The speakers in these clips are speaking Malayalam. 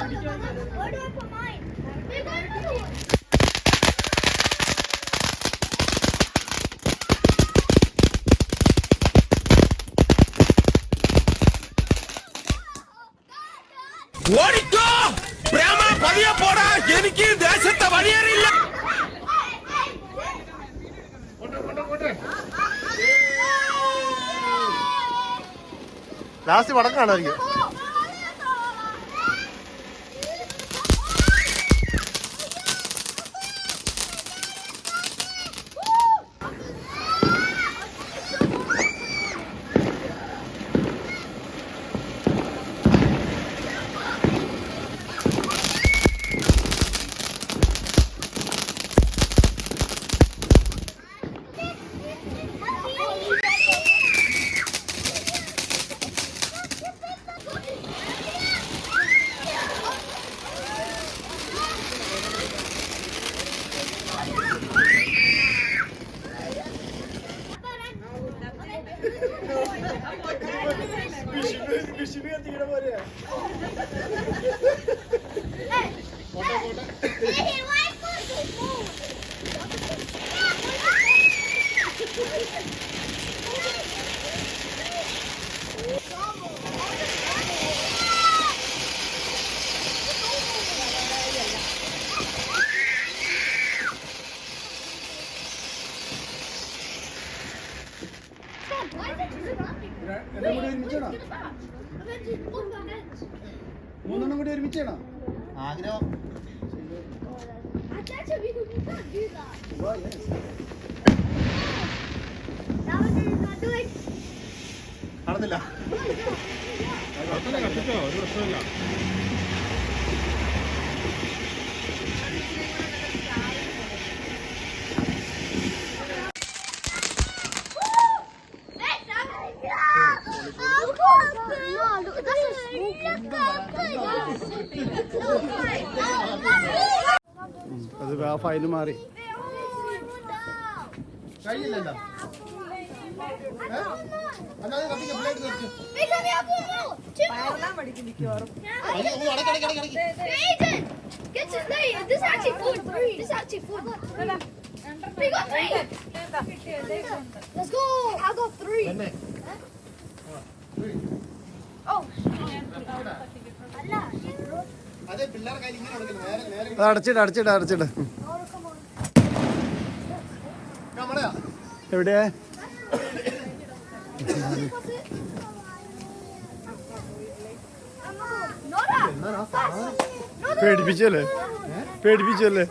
Where do I put mine? We're going to do it. ഓടിക്കോ പ്രേമ പതിയെ പോടാ എനിക്ക് ദേശത്തെ വഴിയേറിയില്ല ലാസ്റ്റ് വടക്കാണായിരിക്കും മൂന്നെണ്ണം കൂടി ഒരുമിച്ചാണോ ആഗ്രഹം നടന്നില്ല ഒരു പ്രശ്നമില്ല അത് ഫൈന് മാറി കഴിയില്ലല്ലോ Let's go. I got 3. Oh. അടച്ചിട്ട് എവിടെയാ പേടിപ്പിച്ചല്ലേ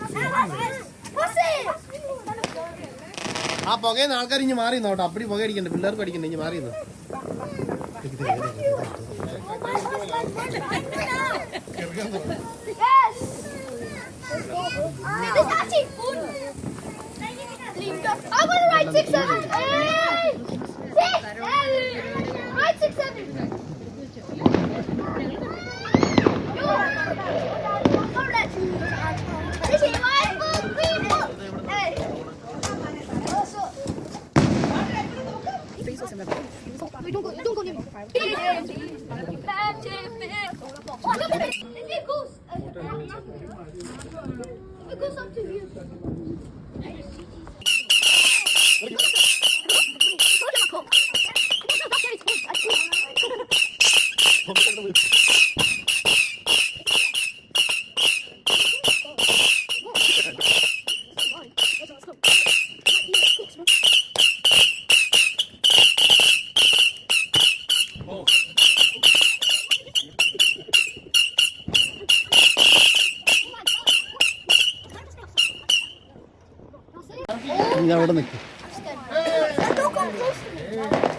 ആ പുകയെന്ന് ആൾക്കാർ ഇഞ്ഞ് മാറിയെന്നോ കേട്ടോ അപ്പടി പുക അടിക്കണ്ട പിള്ളേർക്ക് അടിക്കണ്ട ഇഞ്ഞ് മാറിയെന്നു I'm gonna ride 6, 7, 8, 6, 7. Ride 6, 7. This is my book, people. Hey. Don't go near me. Oh, look at it. It's a goose. It goes up to here. അവിടെ നിൽക്കും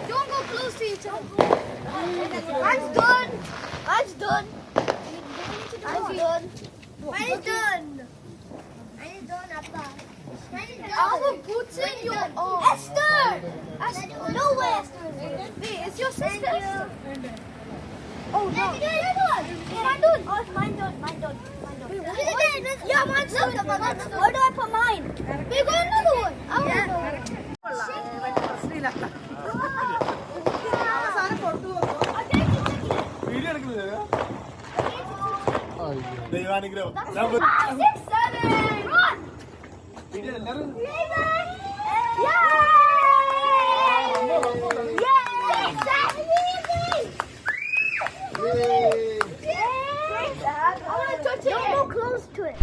Don't go close to each other. I'm done. I'm done. I'm done. I'm done. I'm done, Appa. I have boots in your arm. Esther! No way, Esther. Wait, it's your sister. Oh, no. Mine done. Oh, it's mine done. Mine done. Yeah, mine's done. Where do I put mine? We got another one. I want another one. ദൈവാനുഗ്രഹം. 6, 7, run! Don't go close to it.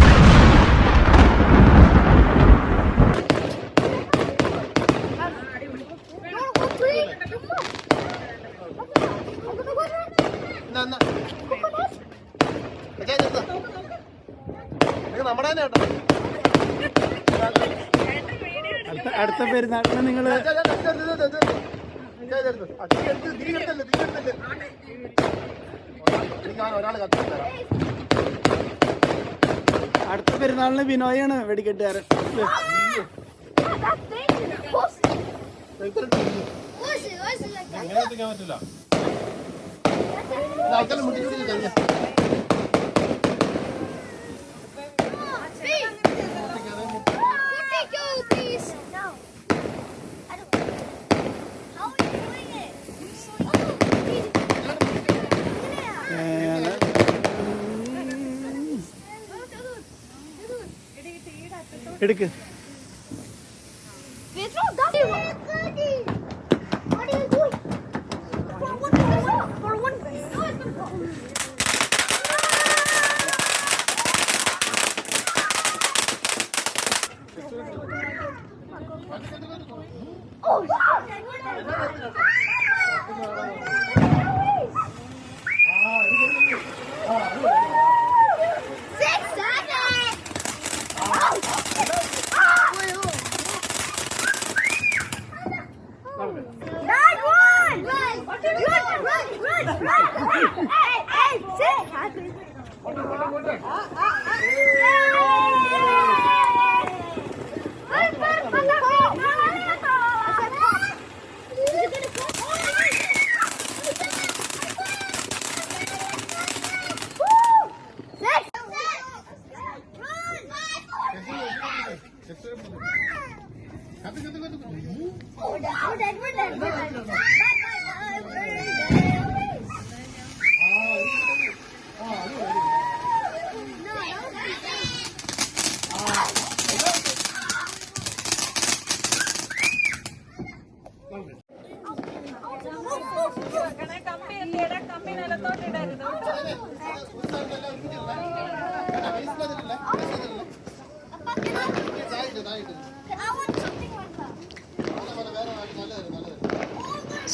നമ്മുടെ തന്നെ കേട്ടോ. അടുത്ത പെരുന്നാളിന് നിങ്ങള് അടുത്ത പെരുന്നാളിന് ബിനോയാണ് വെടിക്കെട്ടുകാരൻ. അങ്ങനെ എത്തിക്കാൻ പറ്റില്ല. ആൾക്കാരെ മുട്ടിച്ചു കഴിഞ്ഞ എടുക്ക്.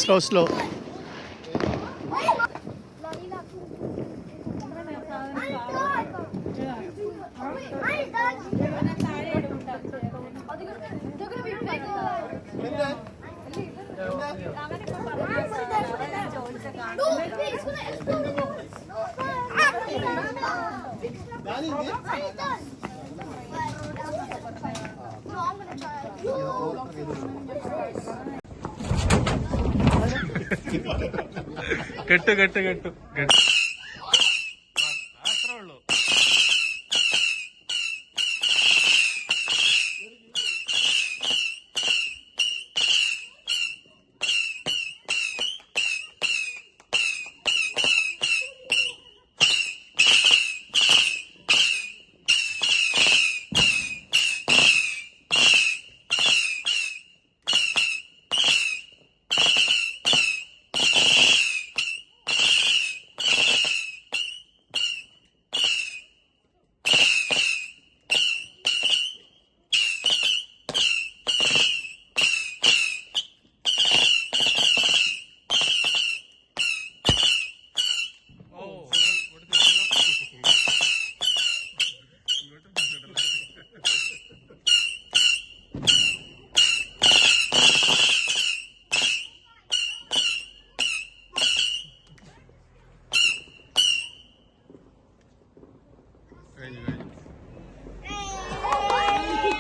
Slow slow. കെട്ടു കെട്ടു കെട്ടു കെട്ടു. അത്രേ ഉള്ളൂ.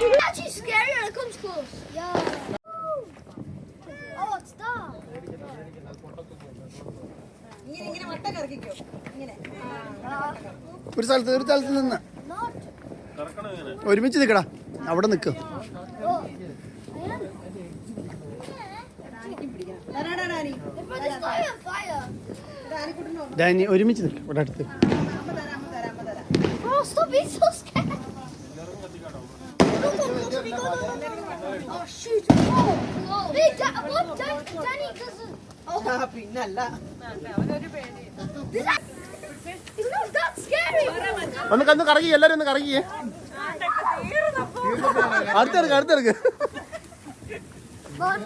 It's actually scary when it comes close. Yeah. Oh, it's dark. ഒരു സ്ഥലത്ത് നിന്ന് ഒരുമിച്ച് നിൽക്കടാ. അവിടെ നിൽക്കും. ഡാനി ഒരുമിച്ച് നിൽക്കും ഇവിടെ അടുത്ത്. stop being so scared. Oh shoot! Oh, hey, what? Danny doesn't. പിന്നല്ല This is not that scary. ഒന്ന് കറങ്ങി എല്ലാരും ഒന്ന് കറങ്ങിയേ അടുത്തെടുക്ക് Mom,